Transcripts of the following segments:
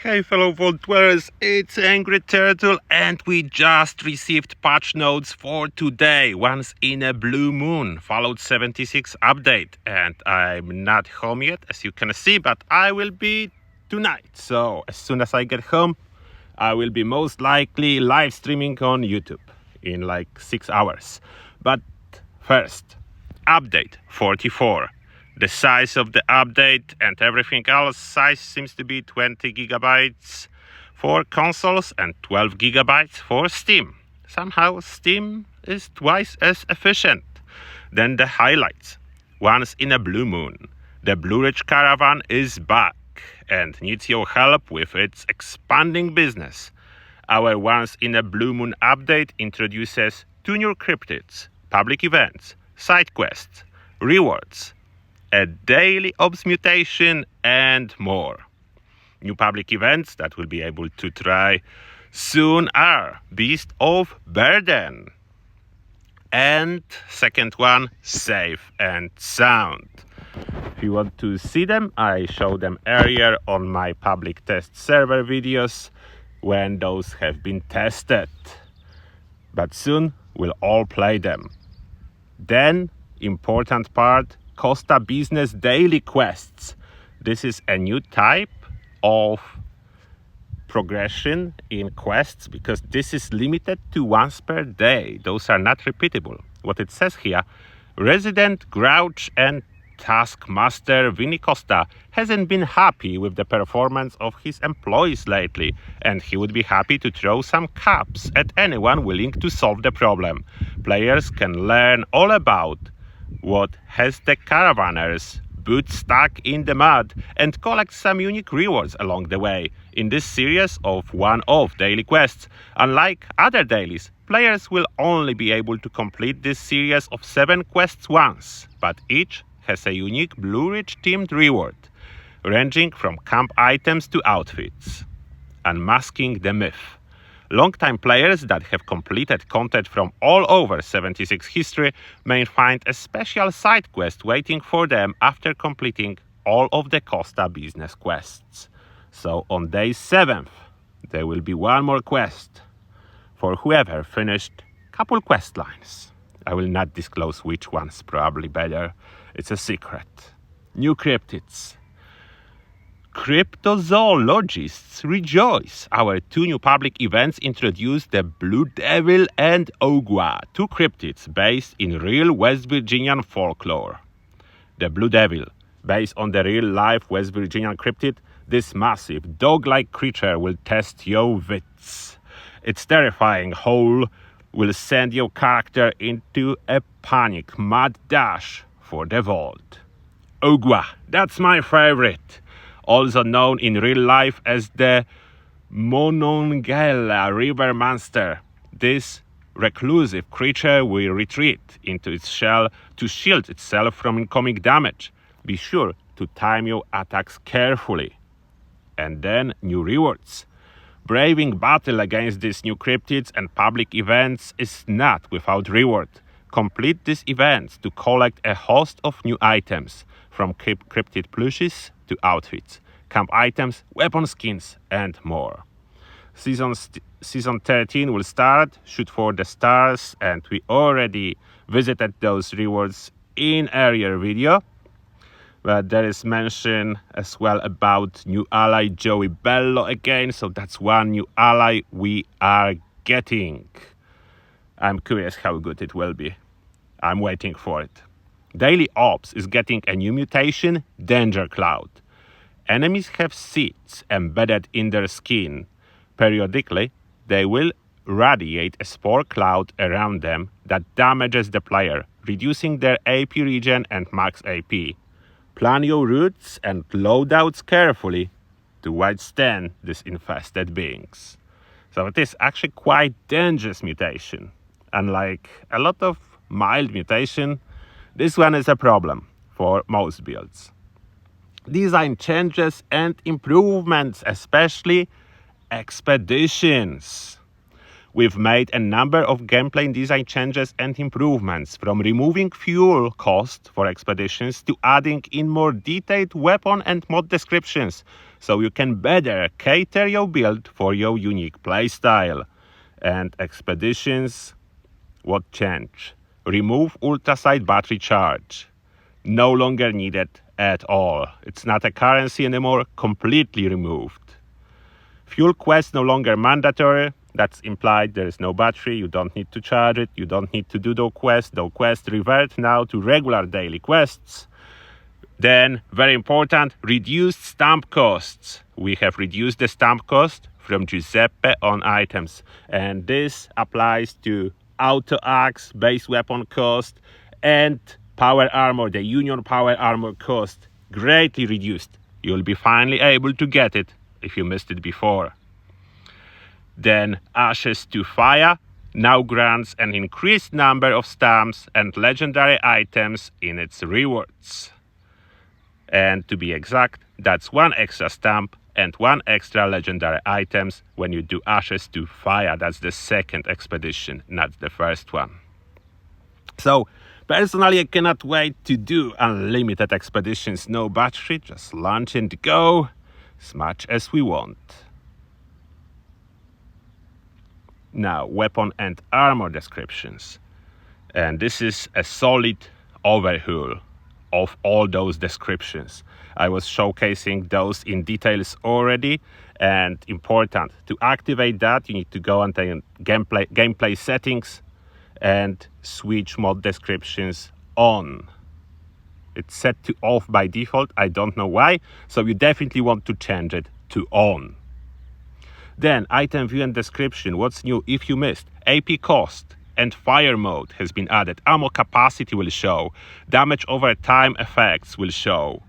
Hey fellow Vault dwellers, it's Angry Turtle and we just received patch notes for today. Once in a blue moon, Fallout 76 update, and I'm not home yet as you can see, but I will be tonight. So as soon as I get home, I will be most likely live streaming on YouTube in like 6 hours. But first, update 44. The size of the update and everything else size seems to be 20 gigabytes for consoles and 12 gigabytes for Steam. Somehow Steam is twice as efficient. Then the highlights. Once in a blue moon, the Blue Ridge Caravan is back and needs your help with its expanding business. Our Once in a Blue Moon update introduces 2 new cryptids, public events, side quests, rewards, a daily ops mutation, and more. New public events that we'll be able to try soon are Beast of Burden. And second one, Safe and Sound. If you want to see them, I showed them earlier on my public test server videos when those have been tested. But soon we'll all play them. Then, important part, Costa Business Daily Quests. This is a new type of progression in quests because this is limited to once per day. Those are not repeatable. What it says here, Resident Grouch and Taskmaster Vinny Costa hasn't been happy with the performance of his employees lately, and he would be happy to throw some caps at anyone willing to solve the problem. Players can learn all about what has the caravanners boots stuck in the mud and collect some unique rewards along the way. In this series of one-off daily quests, unlike other dailies, players will only be able to complete this series of 7 quests once, but each has a unique Blue Ridge themed reward, ranging from camp items to outfits. Unmasking the myth. Longtime players that have completed content from all over 76 history may find a special side quest waiting for them after completing all of the Costa business quests. So on day 7th, there will be one more quest for whoever finished couple quest lines. I will not disclose which ones, probably better. It's a secret. New cryptids. Cryptozoologists rejoice. Our 2 new public events introduce the Blue Devil and Ogua, 2 cryptids based in real West Virginian folklore. The Blue Devil, based on the real-life West Virginian cryptid, this massive dog-like creature will test your wits. Its terrifying howl will send your character into a panic mad dash for the vault. Ogua, that's my favorite. Also known in real life as the Monongahela River Monster. This reclusive creature will retreat into its shell to shield itself from incoming damage. Be sure to time your attacks carefully. And then new rewards. Braving battle against these new cryptids and public events is not without reward. Complete these events to collect a host of new items, from cryptid plushies to outfits, camp items, weapon skins, and more. Season 13 will start, shoot for the stars, and we already visited those rewards in earlier video. But there is mention as well about new ally Joey Bello again, so that's one new ally we are getting. I'm curious how good it will be. I'm waiting for it. Daily Ops is getting a new mutation, Danger Cloud. Enemies have seeds embedded in their skin. Periodically, they will radiate a spore cloud around them that damages the player, reducing their AP regen and max AP. Plan your routes and loadouts carefully to withstand these infested beings. So it is actually quite dangerous mutation. Unlike a lot of mild mutation, this one is a problem for most builds. Design changes and improvements, especially expeditions. We've made a number of gameplay design changes and improvements, from removing fuel cost for expeditions to adding in more detailed weapon and mod descriptions, so you can better cater your build for your unique playstyle. And expeditions, what change? Remove ultraside battery charge. No longer needed at all. It's not a currency anymore, completely removed. Fuel quest no longer mandatory. That's implied there is no battery, you don't need to charge it, you don't need to do those quests. Those quests revert now to regular daily quests. Then, very important, reduced stamp costs. We have reduced the stamp cost from Giuseppe on items, and this applies to auto axe, base weapon cost, and power armor. The Union power armor cost greatly reduced. You'll be finally able to get it if you missed it before. Then Ashes to Fire now grants an increased number of stamps and legendary items in its rewards. And to be exact, that's 1 extra stamp and 1 extra legendary items when you do Ashes to Fire. That's the second expedition, not the first one. So personally, I cannot wait to do unlimited expeditions, no battery, just launch and go as much as we want. Now, weapon and armor descriptions. And this is a solid overhaul of all those descriptions. I was showcasing those in details already, and important, to activate that, you need to go into gameplay settings and switch mod descriptions on. It's set to off by default, I don't know why, so you definitely want to change it to on. Then item view and description. What's new? If you missed, AP cost and fire mode has been added. Ammo capacity will show. Damage over time effects will show.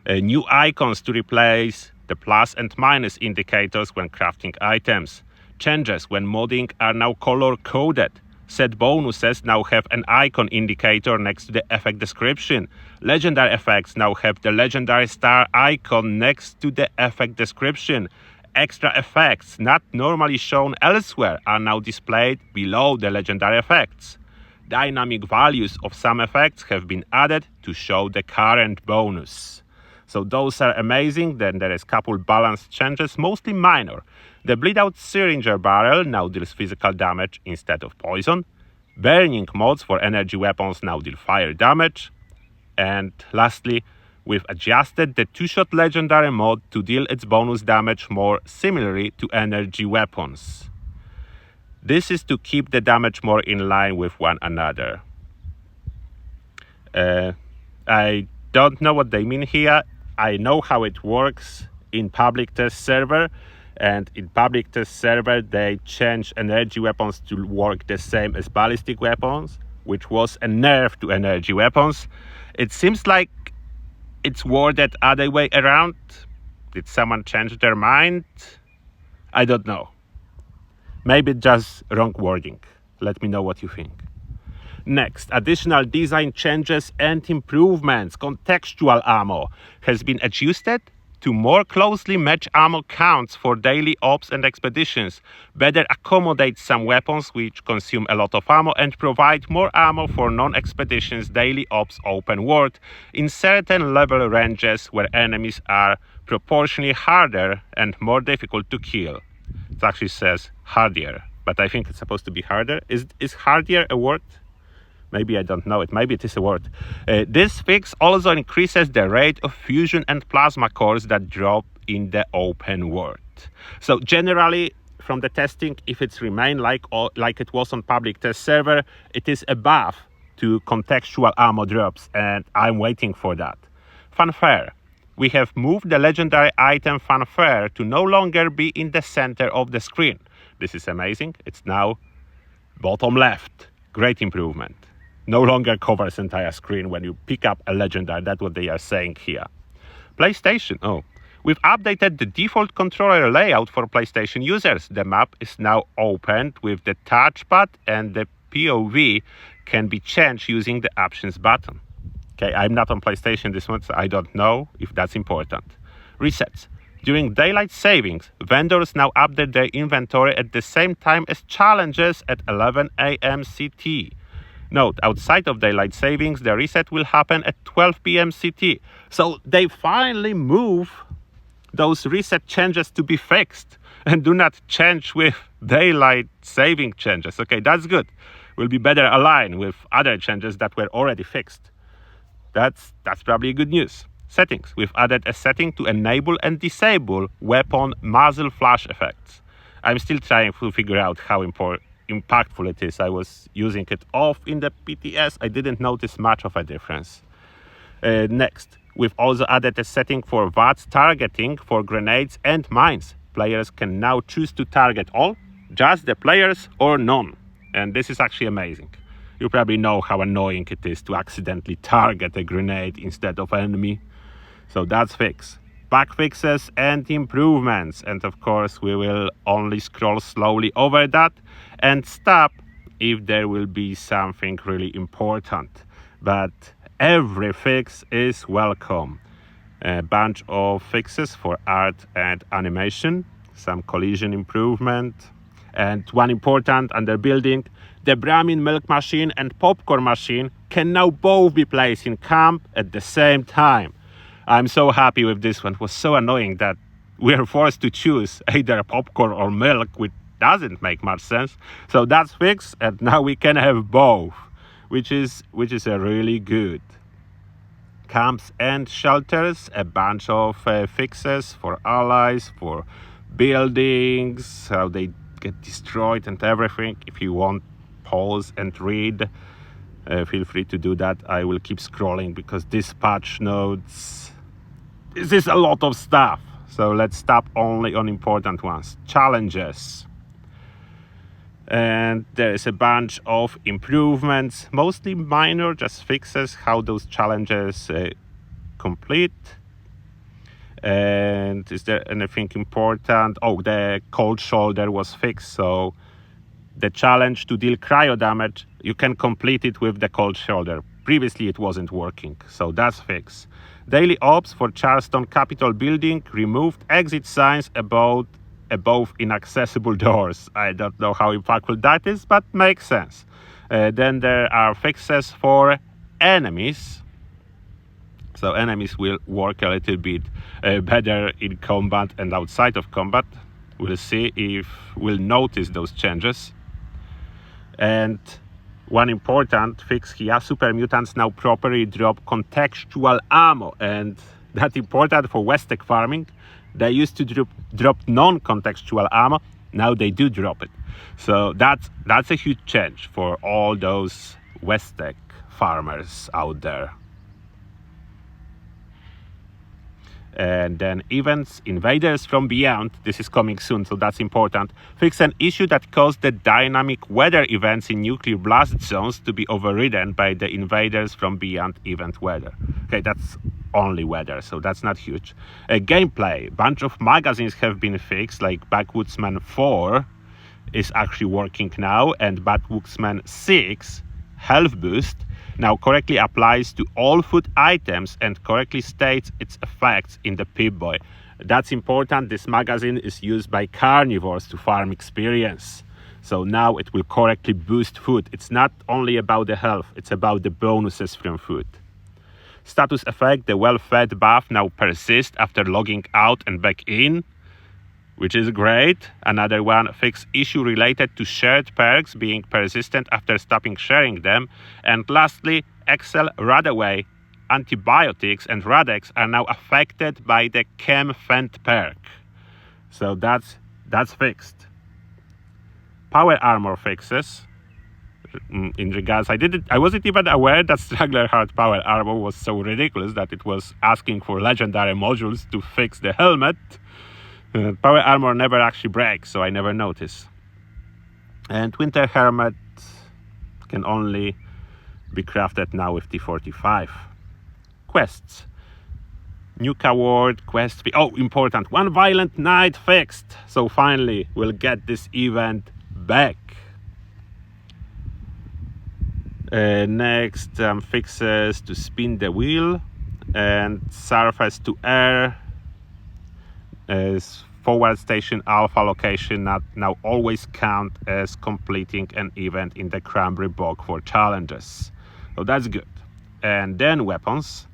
New icons to replace the plus and minus indicators when crafting items. Changes when modding are now color coded. Set bonuses now have an icon indicator next to the effect description. Legendary effects now have the legendary star icon next to the effect description. Extra effects not normally shown elsewhere are now displayed below the legendary effects. Dynamic values of some effects have been added to show the current bonus. So those are amazing. Then there is couple balance changes, mostly minor. The bleed out syringer barrel now deals physical damage instead of poison. Burning mods for energy weapons now deal fire damage. And lastly, we've adjusted the two-shot legendary mod to deal its bonus damage more similarly to energy weapons. This is to keep the damage more in line with one another. I don't know what they mean here. I know how it works in public test server, and in public test server they changed energy weapons to work the same as ballistic weapons, which was a nerf to energy weapons. It seems like it's worded other way around. Did someone change their mind? I don't know. Maybe just wrong wording. Let me know what you think. Next, additional design changes and improvements. Contextual ammo has been adjusted to more closely match ammo counts for daily ops and expeditions, better accommodate some weapons which consume a lot of ammo, and provide more ammo for non-expeditions daily ops open world in certain level ranges where enemies are proportionally harder and more difficult to kill. It actually says hardier, but I think it's supposed to be harder. Is hardier a word? Maybe I don't know it. Maybe it is a word. This fix also increases the rate of fusion and plasma cores that drop in the open world. So generally, from the testing, if it's remained like it was on public test server, it is above to contextual ammo drops, and I'm waiting for that. Fanfare. We have moved the legendary item Fanfare to no longer be in the center of the screen. This is amazing. It's now bottom left. Great improvement. No longer covers entire screen when you pick up a legendary. That's what they are saying here. PlayStation. We've updated the default controller layout for PlayStation users. The map is now opened with the touchpad, and the POV can be changed using the options button. Okay, I'm not on PlayStation this month, so I don't know if that's important. Resets. During daylight savings, vendors now update their inventory at the same time as challenges at 11 a.m. CT. Note, outside of daylight savings, the reset will happen at 12 p.m. CT. So they finally move those reset changes to be fixed and do not change with daylight saving changes. Okay, that's good. Will be better aligned with other changes that were already fixed. That's probably good news. Settings. We've added a setting to enable and disable weapon muzzle flash effects. I'm still trying to figure out how impactful it is. I was using it off in the PTS. I didn't notice much of a difference. Next, we've also added a setting for VATS targeting for grenades and mines. Players can now choose to target all, just the players, or none. And this is actually amazing. You probably know how annoying it is to accidentally target a grenade instead of an enemy. So that's fixed. Bug fixes and improvements. And of course, we will only scroll slowly over that and stop if there will be something really important. But every fix is welcome. A bunch of fixes for art and animation, some collision improvement, and one important under building, the Brahmin milk machine and popcorn machine can now both be placed in camp at the same time. I'm so happy with this one. It was so annoying that we are forced to choose either popcorn or milk, which doesn't make much sense. So that's fixed, and now we can have both, which is a really good. Camps and shelters, a bunch of fixes for allies, for buildings, how they get destroyed and everything. If you want, pause and read. Feel free to do that. I will keep scrolling because this patch notes, this is a lot of stuff. So let's stop only on important ones. Challenges. And there is a bunch of improvements, mostly minor, just fixes how those challenges complete. And is there anything important? Oh, the cold shoulder was fixed, so the challenge to deal cryo damage, you can complete it with the cold shoulder. Previously it wasn't working, so that's fixed. Daily ops for Charleston Capitol building removed exit signs above inaccessible doors. I don't know how impactful that is, but makes sense. Then there are fixes for enemies. So enemies will work a little bit better in combat and outside of combat. We'll see if we'll notice those changes. And one important fix here, super mutants now properly drop contextual ammo, and that's important for Westec farming. They used to drop non-contextual ammo, now they do drop it. So that's a huge change for all those Westec farmers out there. And then events, invaders from beyond, this is coming soon, so that's important. Fix an issue that caused the dynamic weather events in nuclear blast zones to be overridden by the invaders from beyond event weather. Okay, that's only weather, so that's not huge. Gameplay, bunch of magazines have been fixed, like Backwoodsman 4 is actually working now, and Backwoodsman 6 health boost now correctly applies to all food items and correctly states its effects in the Pip-Boy. That's important. This magazine is used by carnivores to farm experience. So now it will correctly boost food. It's not only about the health, it's about the bonuses from food. Status effect, the well-fed buff now persists after logging out and back in, which is great. Another one, fix issue related to shared perks being persistent after stopping sharing them. And lastly, Excel Radaway antibiotics and Radex are now affected by the ChemFend perk. So that's fixed. Power armor fixes. In regards, I wasn't even aware that Stranglerheart power armor was so ridiculous that it was asking for legendary modules to fix the helmet. Power armor never actually breaks, so I never notice. And Winter Helmet can only be crafted now with T45. Quests. Nuka Ward, quest fee. Oh, important. One Violent Night fixed. So finally, we'll get this event back. Next, fixes to spin the wheel and surface to air. as forward station alpha location now always count as completing an event in the Cranberry Bog for challenges. So that's good. And then weapons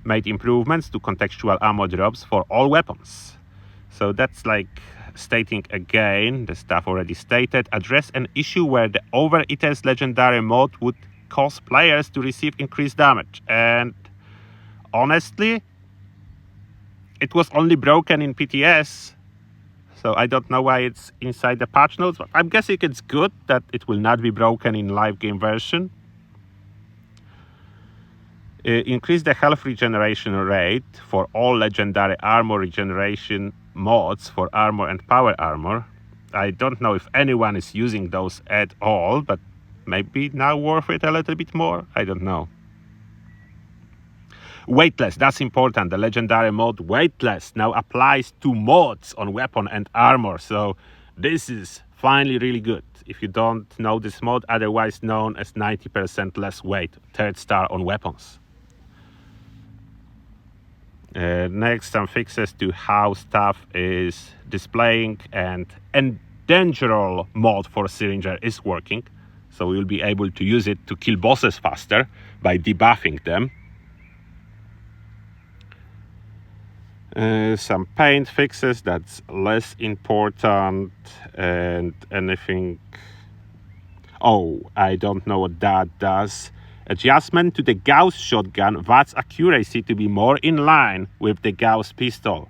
made improvements to contextual ammo drops for all weapons. So that's like stating again the stuff already stated. Address an issue where the Overeater's legendary mode would cause players to receive increased damage. And honestly, it was only broken in PTS, so I don't know why it's inside the patch notes, but I'm guessing it's good that it will not be broken in live game version. Increase the health regeneration rate for all legendary armor regeneration mods for armor and power armor. I don't know if anyone is using those at all, but maybe now worth it a little bit more. I don't know. Weightless, that's important. The legendary mode Weightless now applies to mods on weapon and armor. So this is finally really good. If you don't know this mod, otherwise known as 90% less weight, 3rd star on weapons. Next, some fixes to how stuff is displaying, and Endangeral mod for Syringer is working. So we will be able to use it to kill bosses faster by debuffing them. Some paint fixes, that's less important, and anything. Oh, I don't know what that does. Adjustment to the Gauss shotgun, VATS accuracy to be more in line with the Gauss pistol.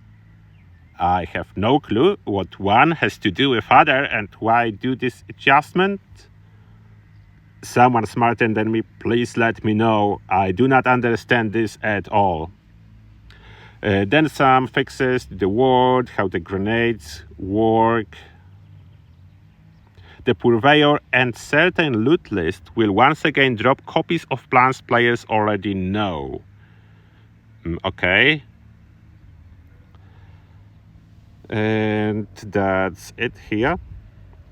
I have no clue what one has to do with other and why do this adjustment. Someone smarter than me, please let me know. I do not understand this at all. Then some fixes to the ward, how the grenades work. The Purveyor and certain loot list will once again drop copies of plans players already know. Okay. And that's it here.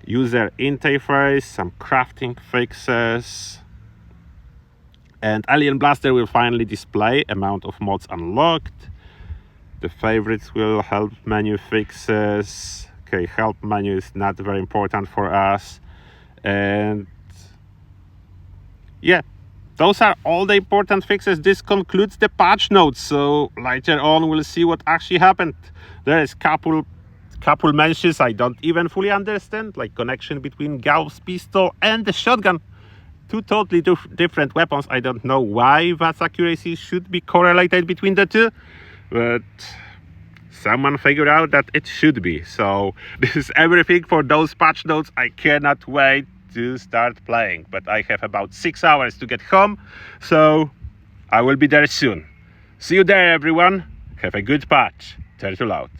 User interface, some crafting fixes. And Alien Blaster will finally display amount of mods unlocked. The favorites will help menu fixes. Okay, help menu is not very important for us. And yeah, those are all the important fixes. This concludes the patch notes. So later on we'll see what actually happened. There is couple mentions I don't even fully understand, like connection between Gauss pistol and the shotgun. Two totally different weapons. I don't know why VATS accuracy should be correlated between the two, but someone figured out that it should be. So this is everything for those patch notes. I cannot wait to start playing, but I have about 6 hours to get home, so I will be there soon. See you there, everyone. Have a good patch. Turtle out.